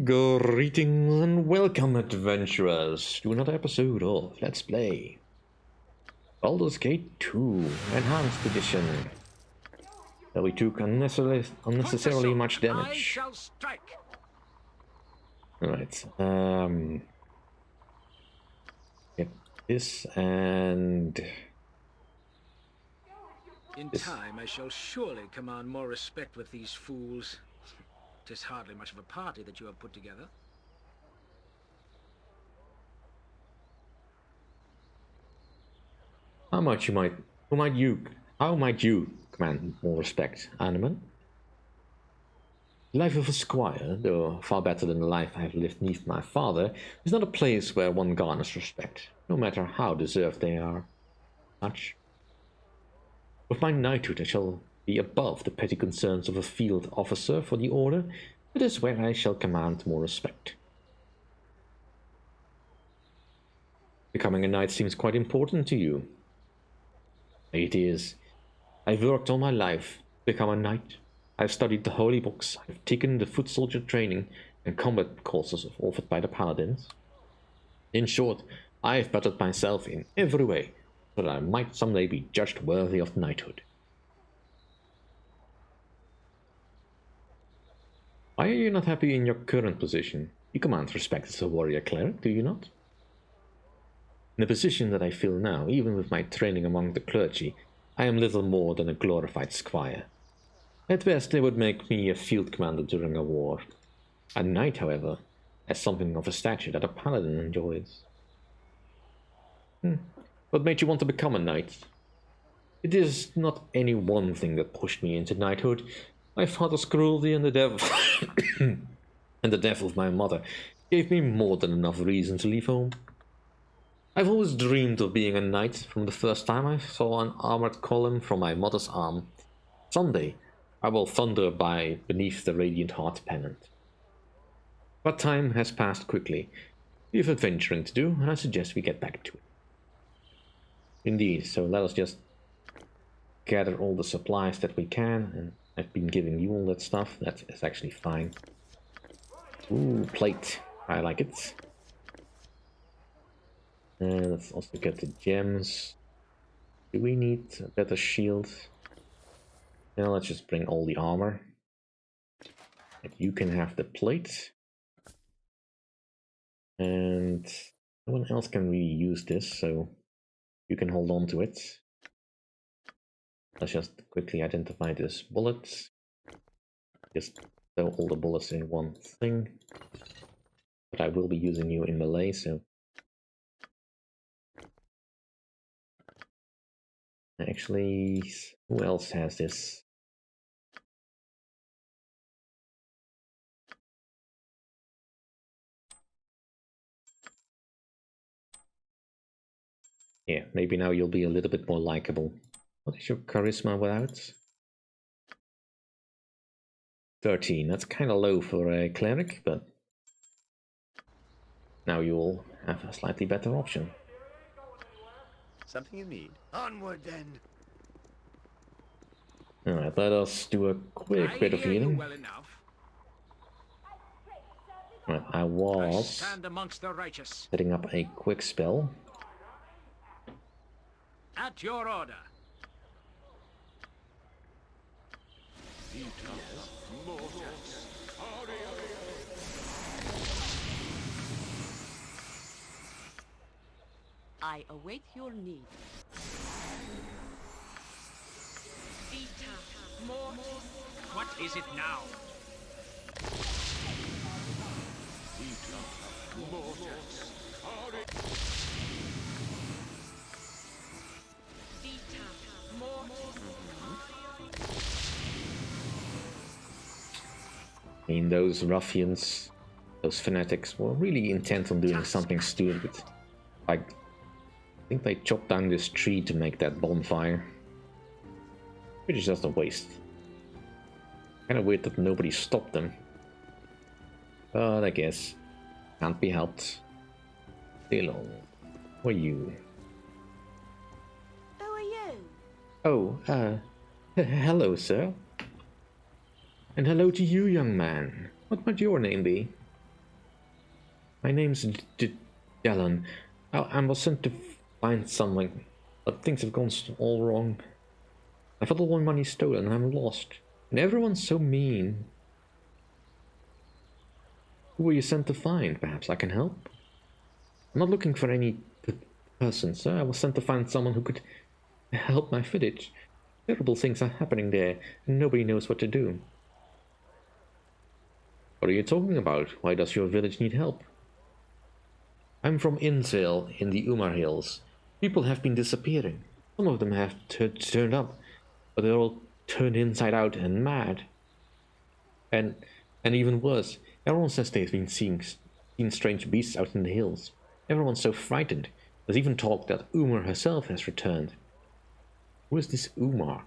Greetings and welcome, adventurers, to another episode of Let's Play Baldur's Gate 2 Enhanced Edition. Where we took unnecessarily much damage. Alright, get this and... In time, I shall surely command more respect with these fools. 'Tis hardly much of a party that you have put together. How might you command more respect, Arnise? The life of a squire, though far better than the life I have lived neath my father, is not a place where one garners respect, no matter how deserved they are. Such. With my knighthood I shall be above the petty concerns of a field officer for the order. It is where I shall command more respect. Becoming a knight seems quite important to you. It is. I've worked all my life to become a knight. I've studied the holy books, I've taken the foot soldier training and combat courses offered by the paladins. In short, I've bettered myself in every way, so that I might someday be judged worthy of knighthood. Why are you not happy in your current position? You command respect as a warrior cleric, do you not? In the position that I fill now, even with my training among the clergy, I am little more than a glorified squire. At best, they would make me a field commander during a war. A knight, however, has something of a stature that a paladin enjoys. What made you want to become a knight? It is not any one thing that pushed me into knighthood. My father's cruelty and the death and the death of my mother gave me more than enough reason to leave home. I've always dreamed of being a knight from the first time I saw an armored column from my mother's arm. Someday, I will thunder by beneath the radiant heart pennant. But time has passed quickly. We have adventuring to do, and I suggest we get back to it. Indeed, so let us just gather all the supplies that we can, and I've been giving you all that stuff. That is actually fine. Ooh, plate. I like it. And let's also get the gems. Do we need a better shield? Now let's just bring all the armor. And you can have the plate. And no one else can really use this, so you can hold on to it. Let's just quickly identify this bullet. Just throw all the bullets in one thing. But I will be using you in melee, so... Actually, who else has this? Yeah, maybe now you'll be a little bit more likable. What is your charisma without? 13, that's kind of low for a cleric, but now you'll have a slightly better option. Something you need. Onward then. Alright, let us do a quick bit of healing. Well enough. Right, I was Stand amongst the righteous. setting up a quick spell. At your order. I await your need. What is it now? I mean, those ruffians, those fanatics were really intent on doing something stupid. Like, I think they chopped down this tree to make that bonfire. Which is just a waste. Kinda weird that nobody stopped them. But I guess, can't be helped. Hello, who are you? Who are you? Oh, hello, sir. And hello to you, young man. What might your name be? My name's Dylan. I was sent to find something, but things have gone all wrong. I've had all my money stolen and I'm lost. And everyone's so mean. Who were you sent to find? Perhaps I can help? I'm not looking for any person, sir. I was sent to find someone who could help my village. Terrible things are happening there, and nobody knows what to do. What are you talking about? Why does your village need help? I'm from Innsville, in the Umar Hills. People have been disappearing. Some of them have turned up, but they're all turned inside out and mad. And even worse, everyone says they've been seeing strange beasts out in the hills. Everyone's so frightened. There's even talk that Umar herself has returned. Who is this Umar?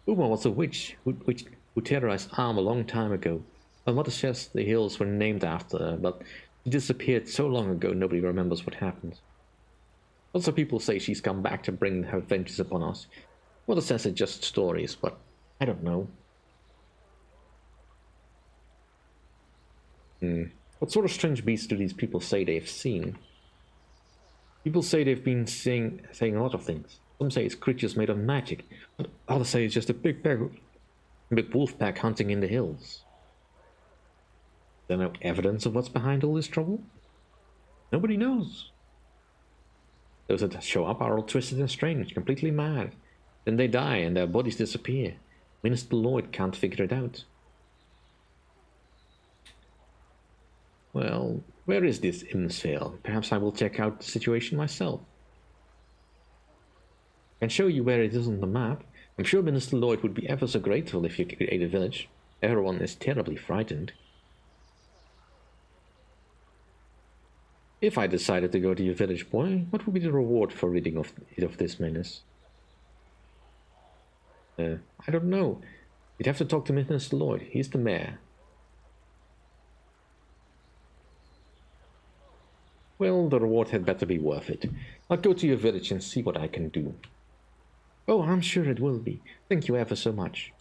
Umar was a witch who terrorized Arm a long time ago. My mother says the hills were named after her, but she disappeared so long ago nobody remembers what happened. Lots of people say she's come back to bring her vengeance upon us. Mother says it's just stories, but I don't know. What sort of strange beasts do these people say they've seen? People say they've been saying a lot of things. Some say it's creatures made of magic, but others say it's just a big wolf pack hunting in the hills. Is there no evidence of what's behind all this trouble? Nobody knows. Those that show up are all twisted and strange, completely mad. Then they die and their bodies disappear. Minister Lloyd can't figure it out. Well, where is this Innsville? Perhaps I will check out the situation myself. I can show you where it is on the map. I'm sure Minister Lloyd would be ever so grateful if you create a village. Everyone is terribly frightened. If I decided to go to your village, boy, what would be the reward for ridding it of this menace? I don't know. You'd have to talk to Minister Lloyd. He's the mayor. Well, the reward had better be worth it. I'll go to your village and see what I can do. Oh, I'm sure it will be. Thank you ever so much.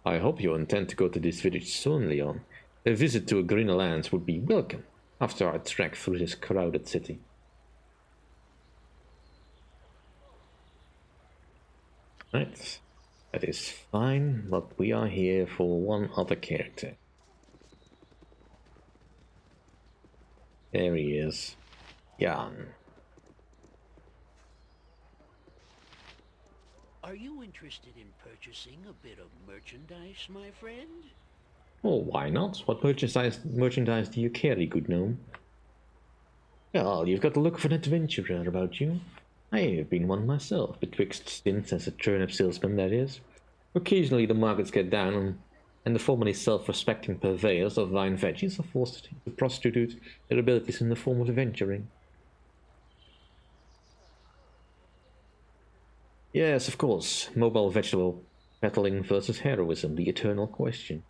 I hope you intend to go to this village soon, Leon. A visit to a greener lands would be welcome after our trek through this crowded city. Right, that is fine, but we are here for one other character. There he is. Jan. Are you interested in purchasing a bit of merchandise, my friend? Oh, why not? What merchandise do you carry, good gnome? Well, you've got the look of an adventurer about you. I have been one myself, betwixt stints as a turnip salesman, that is. Occasionally the markets get down, and the formerly self-respecting purveyors of vine veggies are forced to prostitute their abilities in the form of adventuring. Yes, of course, mobile vegetable peddling versus heroism, the eternal question.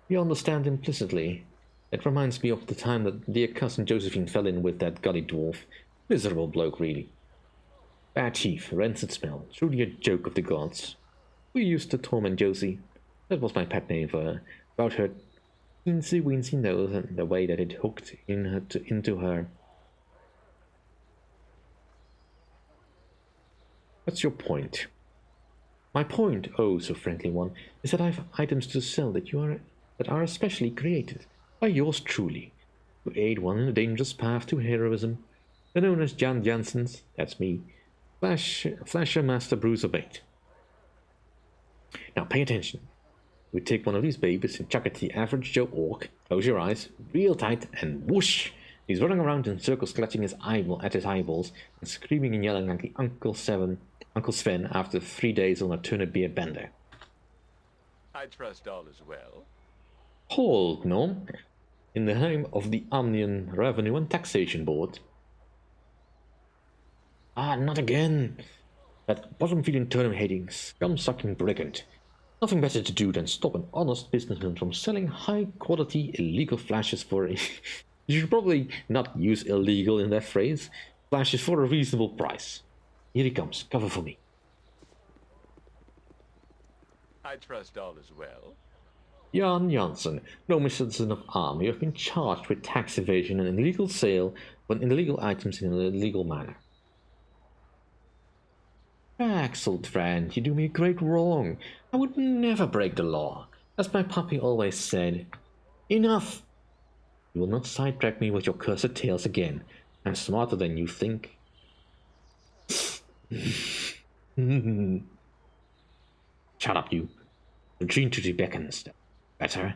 You understand implicitly. It reminds me of the time that dear cousin Josephine fell in with that gully dwarf. Miserable bloke, really. Bad chief, rancid smell, truly a joke of the gods. We used to torment Josie. That was my pet name for her. About her teensy-weensy nose and the way that it hooked into her. What's your point? My point, oh so friendly one, is that I've items to sell that are especially created by yours truly, to aid one in a dangerous path to heroism. They're known as Jan Janssens, that's me, Flasher Master Bruiser Bait. Now pay attention. We take one of these babies and chuck it to the average Joe Orc, close your eyes, real tight, and whoosh! He's running around in circles clutching his eyeballs and screaming and yelling like the Uncle Sven after 3 days on a turnip beer bender. I trust all is well. Hold, gnome. In the name of the Omnian Revenue and Taxation Board. Ah, not again! That bottom-feeding turnip-hating, scum-sucking brigand. Nothing better to do than stop an honest businessman from selling high-quality illegal flashes for a... You should probably not use illegal in that phrase. Flashes for a reasonable price. Here he comes. Cover for me. I trust all is well. Jan Jansen, Roman citizen of Amn, you have been charged with tax evasion and illegal sale of illegal items in an illegal manner. Excellent friend, you do me a great wrong. I would never break the law. As my puppy always said, enough! You will not sidetrack me with your cursed tales again. I'm smarter than you think. Shut up, you. Retreat to the beckons. Better.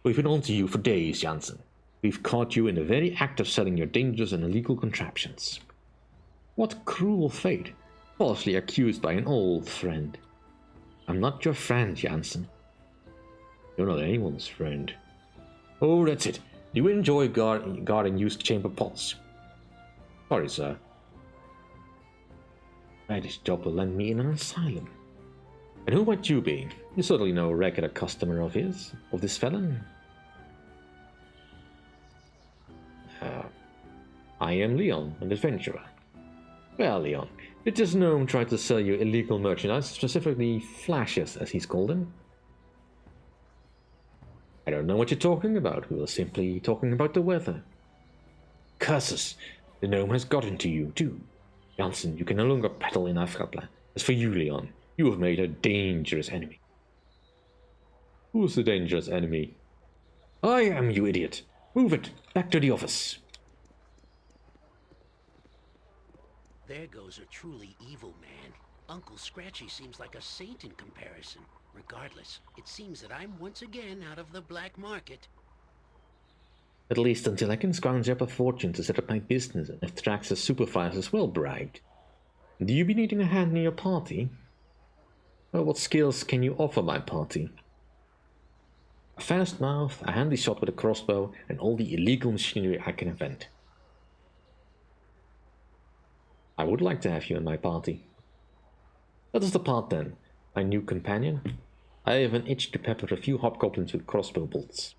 We've been on to you for days, Jansen. We've caught you in the very act of selling your dangerous and illegal contraptions. What cruel fate, falsely accused by an old friend. I'm not your friend, Jansen. You're not anyone's friend. Oh, that's it. You enjoy guarding used chamber pots. Sorry, sir. This job will land me in an asylum. And who might you be? You're certainly no regular customer of this felon. I am Leon, an adventurer. Well, Leon, did this gnome try to sell you illegal merchandise, specifically flashes, as he's called them? I don't know what you're talking about. We were simply talking about the weather. Curses! The gnome has gotten to you, too. Jansen, you can no longer peddle in Afghatla. As for you, Leon, you have made a dangerous enemy. Who's the dangerous enemy? I am, you idiot. Move it. Back to the office. There goes a truly evil man. Uncle Scratchy seems like a saint in comparison. Regardless, it seems that I'm once again out of the black market. At least until I can scrounge up a fortune to set up my business and if Trax's supervisor is well bribed. Do you be needing a hand in your party? Well, what skills can you offer my party? A fast mouth, a handy shot with a crossbow, and all the illegal machinery I can invent. I would like to have you in my party. That is the part then, my new companion. I have an itch to pepper a few hobgoblins with crossbow bolts.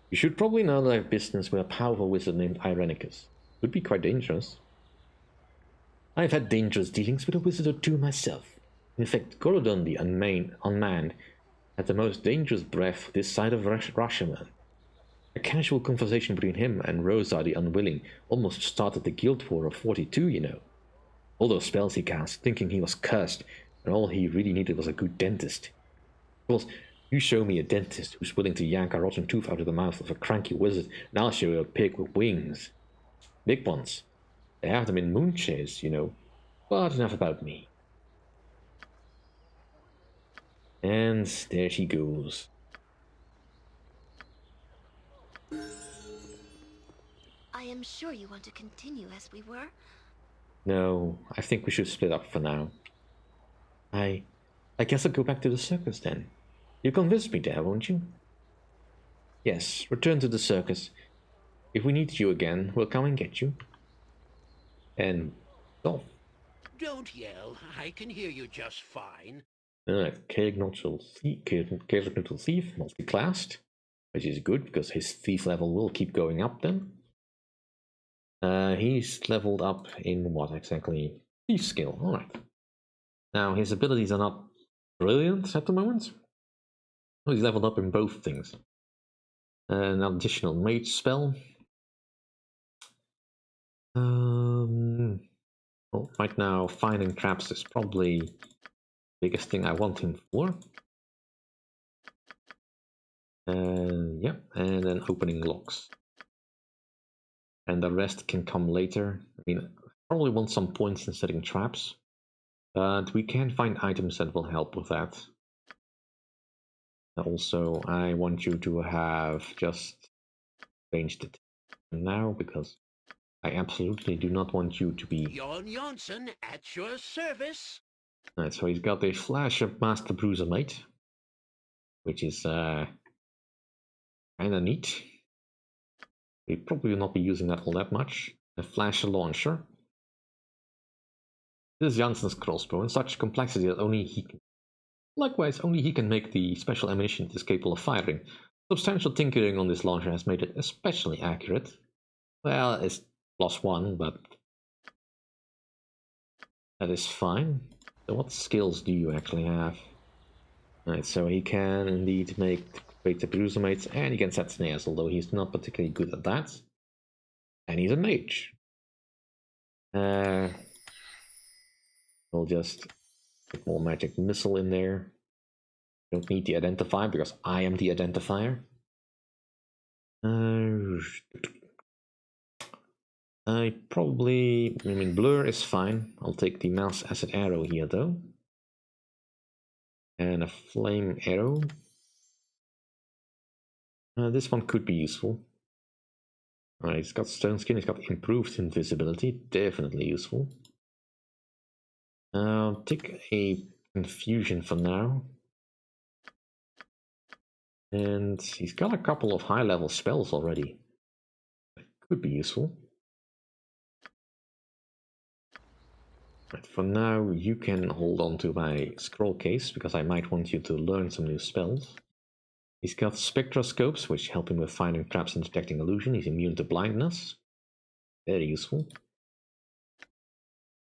You should probably know that I have business with a powerful wizard named Irenicus. Would be quite dangerous. I have had dangerous dealings with a wizard or two myself. In fact, Gorodon the Unmanned had the most dangerous breath this side of Rashomon. A casual conversation between him and Rosa the Unwilling almost started the Guild War of 42, you know. All those spells he cast, thinking he was cursed, and all he really needed was a good dentist. Of course, you show me a dentist who's willing to yank a rotten tooth out of the mouth of a cranky wizard, and I'll show you a pig with wings. Big ones. They have them in moonchairs, you know. But enough about me. And there she goes. I am sure you want to continue as we were. No, I think we should split up for now. I guess I'll go back to the circus then. You convinced me there, won't you? Yes, return to the circus. If we need you again, we'll come and get you. And off. Don't yell. I can hear you just fine. Chaotic Thief, multi-classed, which is good because his thief level will keep going up then. He's leveled up in what exactly? Thief skill, alright. Now his abilities are not brilliant at the moment. He's leveled up in both things. An additional mage spell. Well, right now finding traps is probably the biggest thing I want him for. Yeah, and then opening locks. And the rest can come later. I mean, probably want some points in setting traps. But we can find items that will help with that. Also, I want you to have just changed it now because I absolutely do not want you to be. Jon Jansen at your service. Alright, so he's got a flash of Master Bruiser Mate, which is kinda neat. We probably will not be using that all that much. A flash launcher. This is Jansen's crossbow in such complexity that only he can. Likewise, only he can make the special ammunition it is capable of firing. Substantial tinkering on this launcher has made it especially accurate. Well, it's +1, but that is fine. So what skills do you actually have? Right, so he can indeed create the Bruisermates, and he can set snares, although he's not particularly good at that. And he's a mage. We'll just put more magic missile in there. Don't need the identifier because I am the identifier. I mean, blur is fine. I'll take the mouse acid arrow here though. And a flame arrow. This one could be useful. Alright, he's got stone skin, he's got improved invisibility, definitely useful. I'll take a confusion for now. And he's got a couple of high level spells already. That could be useful. Right, for now, you can hold on to my scroll case, because I might want you to learn some new spells. He's got spectroscopes, which help him with finding traps and detecting illusion. He's immune to blindness. Very useful.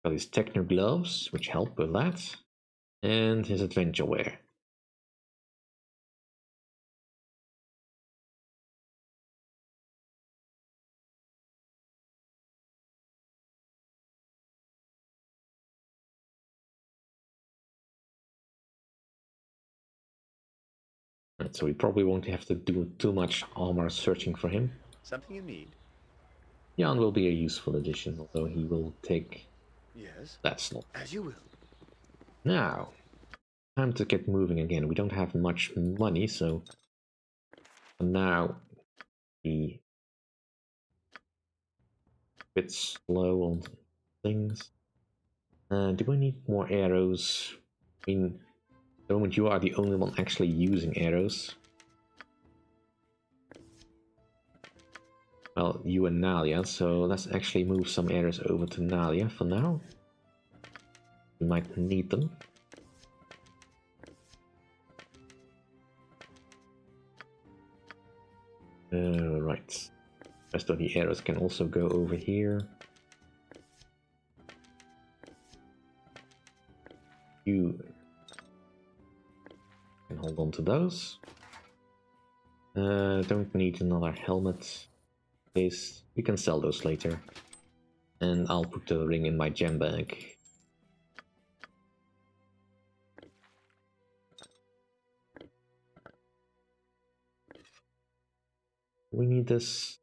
Got his Techno gloves, which help with that. And his adventure wear. Right, so we probably won't have to do too much armor searching for him. Something you need? Jan will be a useful addition, although he will take Yes. that slot. As you will. Now, time to get moving again. We don't have much money, so for now be a bit slow on things. Do we need more arrows? I mean, at the moment you are the only one actually using arrows. Well, you and Nalia, so let's actually move some arrows over to Nalia for now. We might need them. Right. Rest of the arrows can also go over here. You can hold on to those. Don't need another helmet. Case we can sell those later. And I'll put the ring in my gem bag. We need this.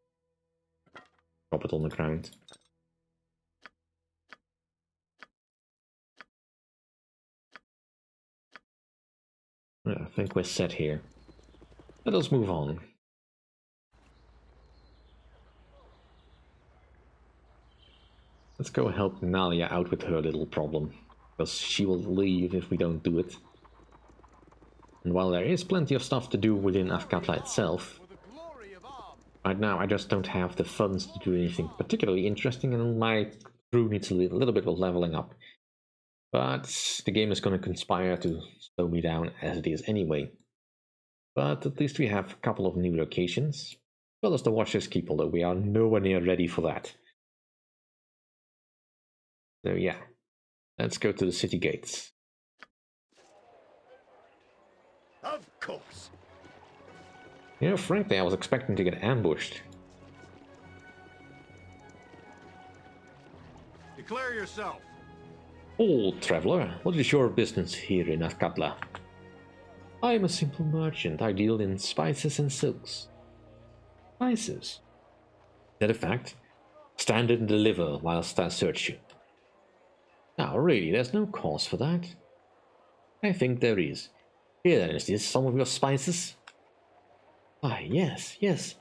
Drop it on the ground. Yeah, I think we're set here. Let us move on. Let's go help Nalia out with her little problem, because she will leave if we don't do it. And while there is plenty of stuff to do within Afkatla itself, right now I just don't have the funds to do anything particularly interesting, and my crew needs a little bit of leveling up. But the game is going to conspire to slow me down as it is anyway. But at least we have a couple of new locations, as well as the Watcher's Keep, although we are nowhere near ready for that. So yeah, let's go to the city gates. Of course. You know, frankly, I was expecting to get ambushed. Declare yourself. Old traveler, what is your business here in Afkatla? I am a simple merchant. I deal in spices and silks. Spices? Is that a fact? Stand and deliver whilst I search you. Now, really, there's no cause for that. I think there is. Here then, is this some of your spices? Ah, yes, yes.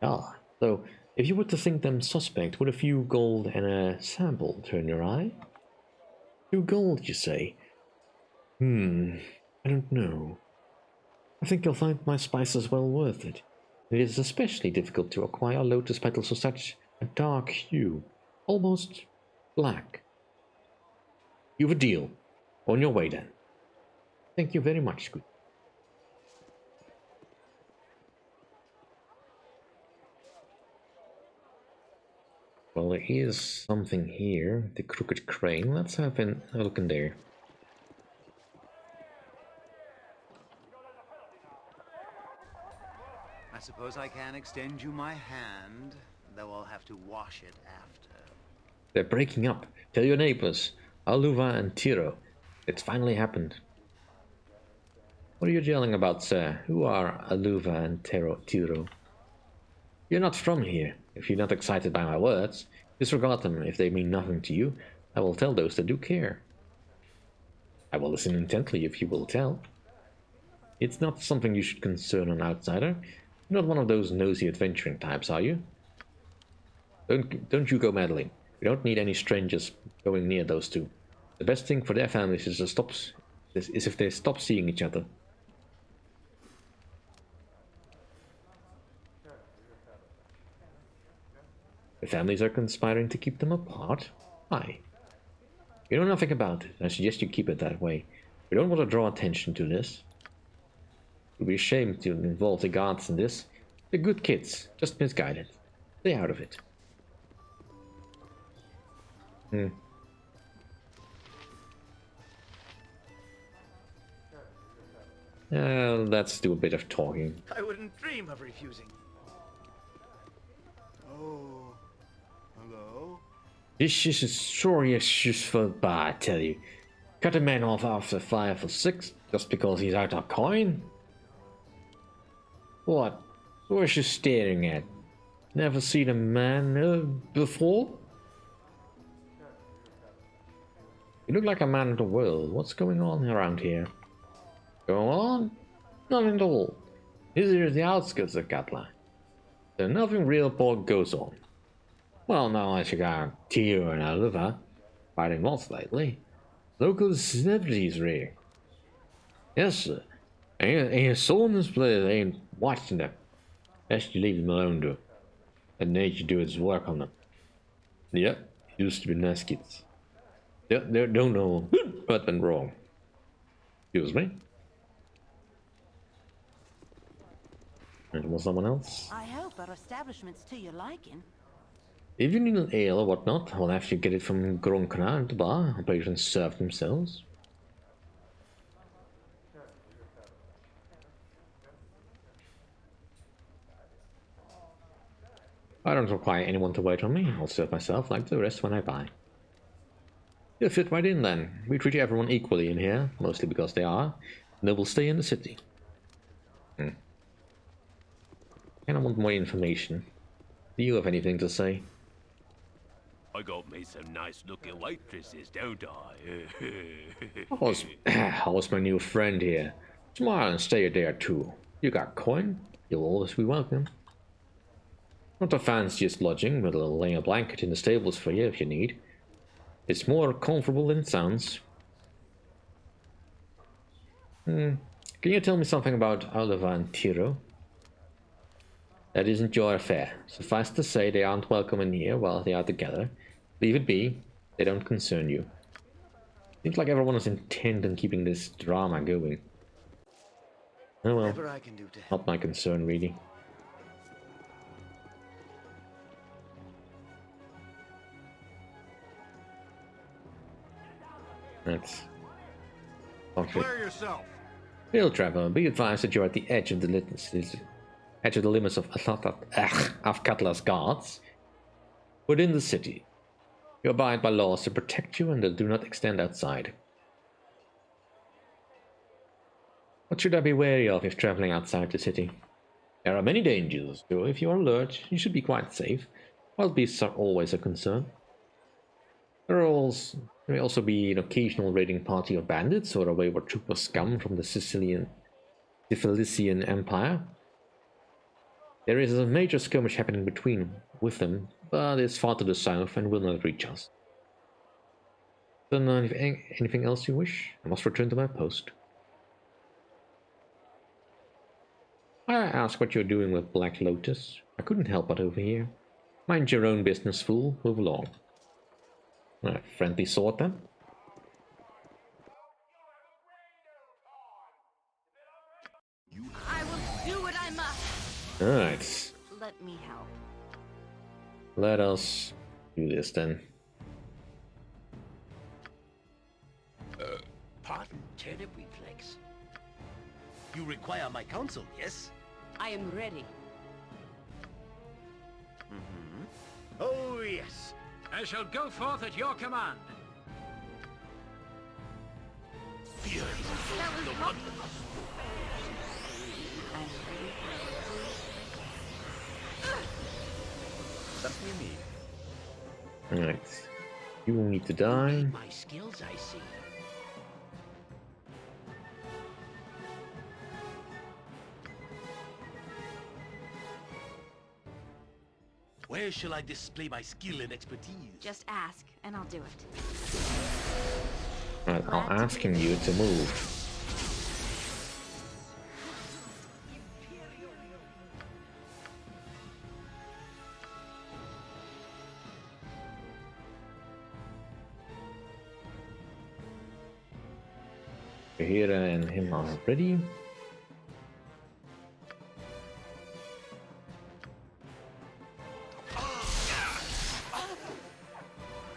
Ah, so if you were to think them suspect, would a few gold and a sample turn your eye? 2 gold, you say? I don't know. I think you'll find my spices well worth it. It is especially difficult to acquire lotus petals of such a dark hue, almost black. You've a deal. On your way then. Thank you very much, good. Well, there is something here. The crooked crane. Let's have a look in there. I suppose I can extend you my hand, though I'll have to wash it after. They're breaking up. Tell your neighbors, Aluva and Tiro. It's finally happened. What are you yelling about, sir? Who are Aluva and Tiro? You're not from here. If you're not excited by my words, disregard them. If they mean nothing to you, I will tell those that do care. I will listen intently if you will tell. It's not something you should concern an outsider. You're not one of those nosy adventuring types, are you? Don't you go meddling. We don't need any strangers going near those two. The best thing for their families is if they stop seeing each other. The families are conspiring to keep them apart? Why? You know nothing about it. I suggest you keep it that way. We don't want to draw attention to this. It would be a shame to involve the guards in this. They're good kids, just misguided. Stay out of it. Let's do a bit of talking. I wouldn't dream of refusing. Oh, hello? This is a serious useful bar, I tell you. Cut a man off after 5 or 6 just because he's out of coin? What? What's you staring at? Never seen a man before? You look like a man of the world. What's going on around here? Go on? Nothing at all. This is the outskirts of Katla. So nothing real important goes on. Well, now I got Tio and Aluva fighting lots lately. Local celebrities rare. Yes, sir. Ain't saw in this place, ain't watching them. Best you leave them alone, though. Let nature do its work on them. Yep, used to be nice kids. They don't know what went wrong. Excuse me? And was someone else? I hope our establishment's to your liking. If you need an ale or whatnot, I'll have to get it from Gronkana at the bar. Patrons serve themselves. I don't require anyone to wait on me. I'll serve myself like the rest when I buy. You'll fit right in then. We treat everyone equally in here, mostly because they are. Nobles stay in the city. And I want more information. Do you have anything to say? I got me some nice looking waitresses, don't I? How's my new friend here? Smile and stay a day or two. You got coin? You'll always be welcome. Not the fanciest lodging, but I'll lay a blanket in the stables for you if you need. It's more comfortable than it sounds. Can you tell me something about Aluva and Tiro? That isn't your affair. Suffice to say they aren't welcome in here while they are together. Leave it be. They don't concern you. Seems like everyone is intent on keeping this drama going. Oh well, Whatever I can do to help. not my concern really. That's okay. Clear yourself. Real traveler, be advised that you're at the edge of the limits of Katla's guards. Within the city, you abide by laws to protect you and they do not extend outside. What should I be wary of if traveling outside the city? There are many dangers, so if you are alert, you should be quite safe. Wild beasts are always a concern. There may also be an occasional raiding party of bandits or a wayward troop of scum from the Cilician Empire. There is a major skirmish happening with them, but it's far to the south and will not reach us. Then, anything else you wish? I must return to my post. I ask what you're doing with Black Lotus. I couldn't help but overhear. Mind your own business, fool. Move along. Friendly sword then? I will do what I must. Alright. Let me help. Let us do this then. Pardon, turnip reflex. You require my counsel, yes? I am ready. Oh, yes. I shall go forth at your command. Something you need. Alright. You will need to die. My skills, I see. Where shall I display my skill and expertise? Just ask, and I'll do it. Right, I'll asking you to move. Hera and him are ready.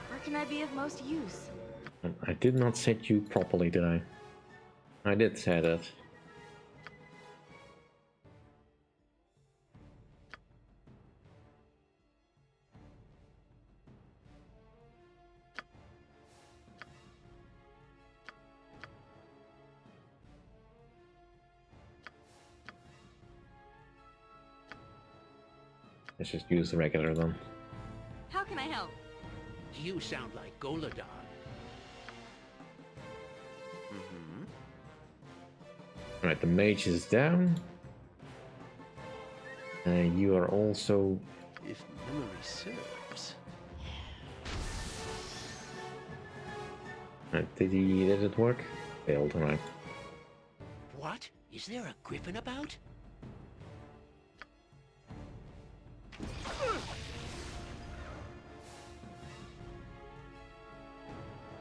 Where can I be of most use? I did not set you properly, did I? I did say that. Let's just use the regular one. How can I help? You sound like Goladon. Alright, the mage is down. You are also... If memory serves. did it work? Failed, alright. What? Is there a griffin about?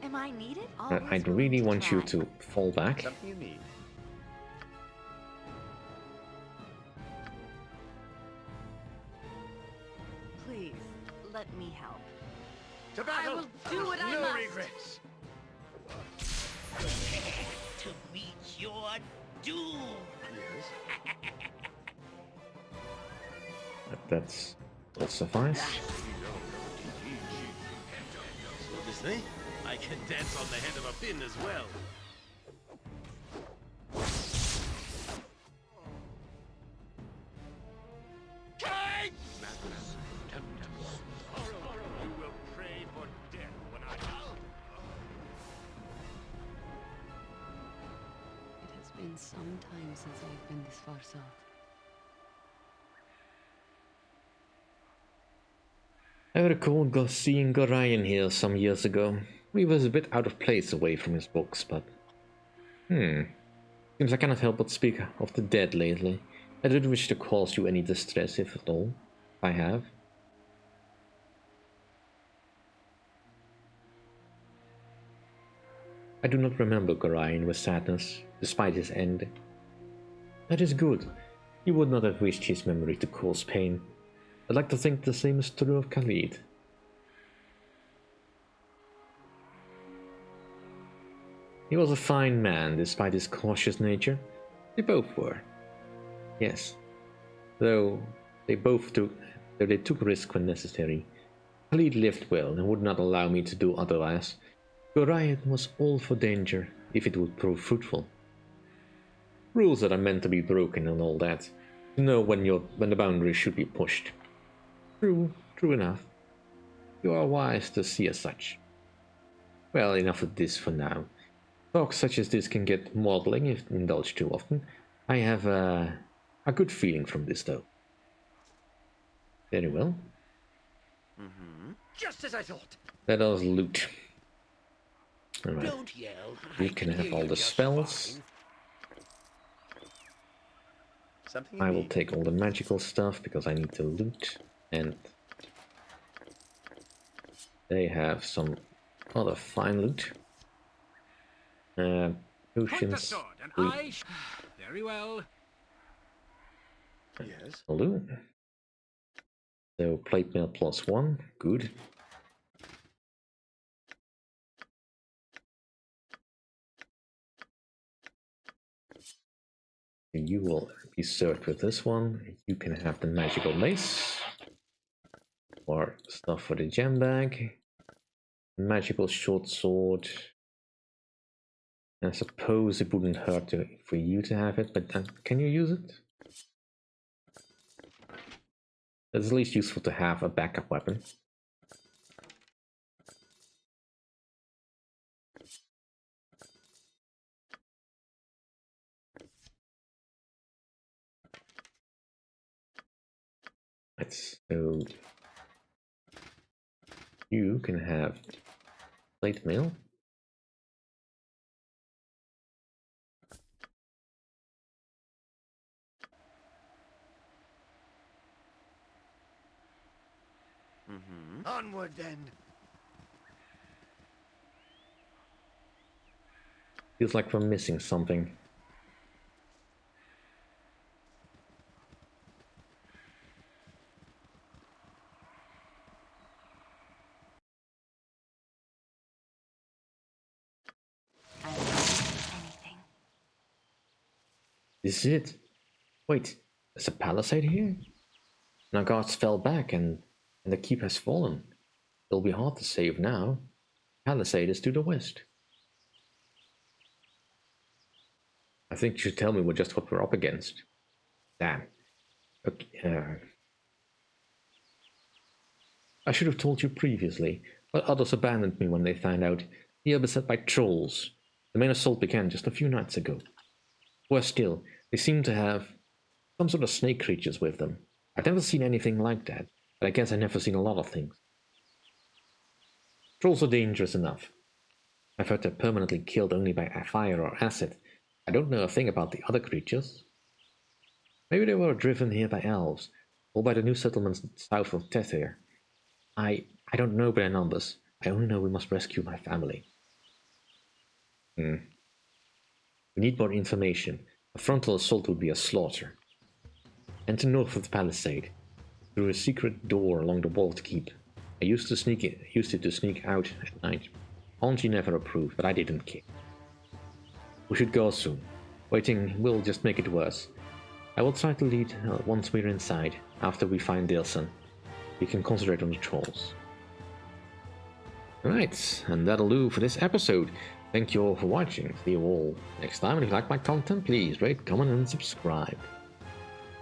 Am I needed? I'd really want you to fall back. Something you need. Please, let me help. To battle! I will do what I no must. regrets. To meet your doom. Yes. That's will suffice. So this thing, I can dance on the head of a pin as well. You will pray for death when I... It has been some time since I've been this far south. I recall seeing Gorion here some years ago. He was a bit out of place away from his books, but... Seems I cannot help but speak of the dead lately. I don't wish to cause you any distress, if at all. I have. I do not remember Gorion with sadness, despite his ending. That is good. You would not have wished his memory to cause pain. I'd like to think the same is true of Khalid. He was a fine man, despite his cautious nature. They both were. Yes. Though they took risk when necessary. Khalid lived well and would not allow me to do otherwise. Gorion was all for danger, if it would prove fruitful. Rules that are meant to be broken and all that. To know when the boundaries should be pushed. True enough. You are wise to see as such. Well, enough of this for now. Talk such as this can get maudling if indulged too often. I have a good feeling from this, though. Very well. Just as I thought. Let us loot. Alright. Don't yell. You can have all the spells. Something you I will need. take all the magical stuff because I need to loot. And they have some other fine loot. Point the Potions. sword, and loot. I... Very well. Yes. Loot. So plate mail +1. Good. You will be served with this one. You can have the magical mace. More stuff for the gem bag. Magical short sword. I suppose it wouldn't hurt for you to have it, but can you use it? It's at least useful to have a backup weapon. Right, so you can have plate mail. Onward then. Feels like we're missing something. I will do anything. This is it. Wait, there's a palisade here? And our guards fell back and the keep has fallen. It'll be hard to save now. Palisade is to the west. I think you should tell me just what we're up against. Damn. Okay, I should have told you previously, but others abandoned me when they found out we are beset by trolls. The main assault began just a few nights ago. Worse still, they seem to have some sort of snake creatures with them. I've never seen anything like that, but I guess I've never seen a lot of things. Trolls are dangerous enough. I've heard they're permanently killed only by fire or acid. I don't know a thing about the other creatures. Maybe they were driven here by elves, or by the new settlements south of Tethir. I don't know their numbers. I only know we must rescue my family. We need more information. A frontal assault would be a slaughter. Enter north of the palisade, through a secret door along the wall to keep. I used it to sneak out at night. Angie never approved, but I didn't care. We should go soon. Waiting will just make it worse. I will try to lead once we're inside, after we find Dilson. We can concentrate on the trolls. Right, and that'll do for this episode. Thank you all for watching. See you all next time, and if you like my content, please rate, comment, and subscribe.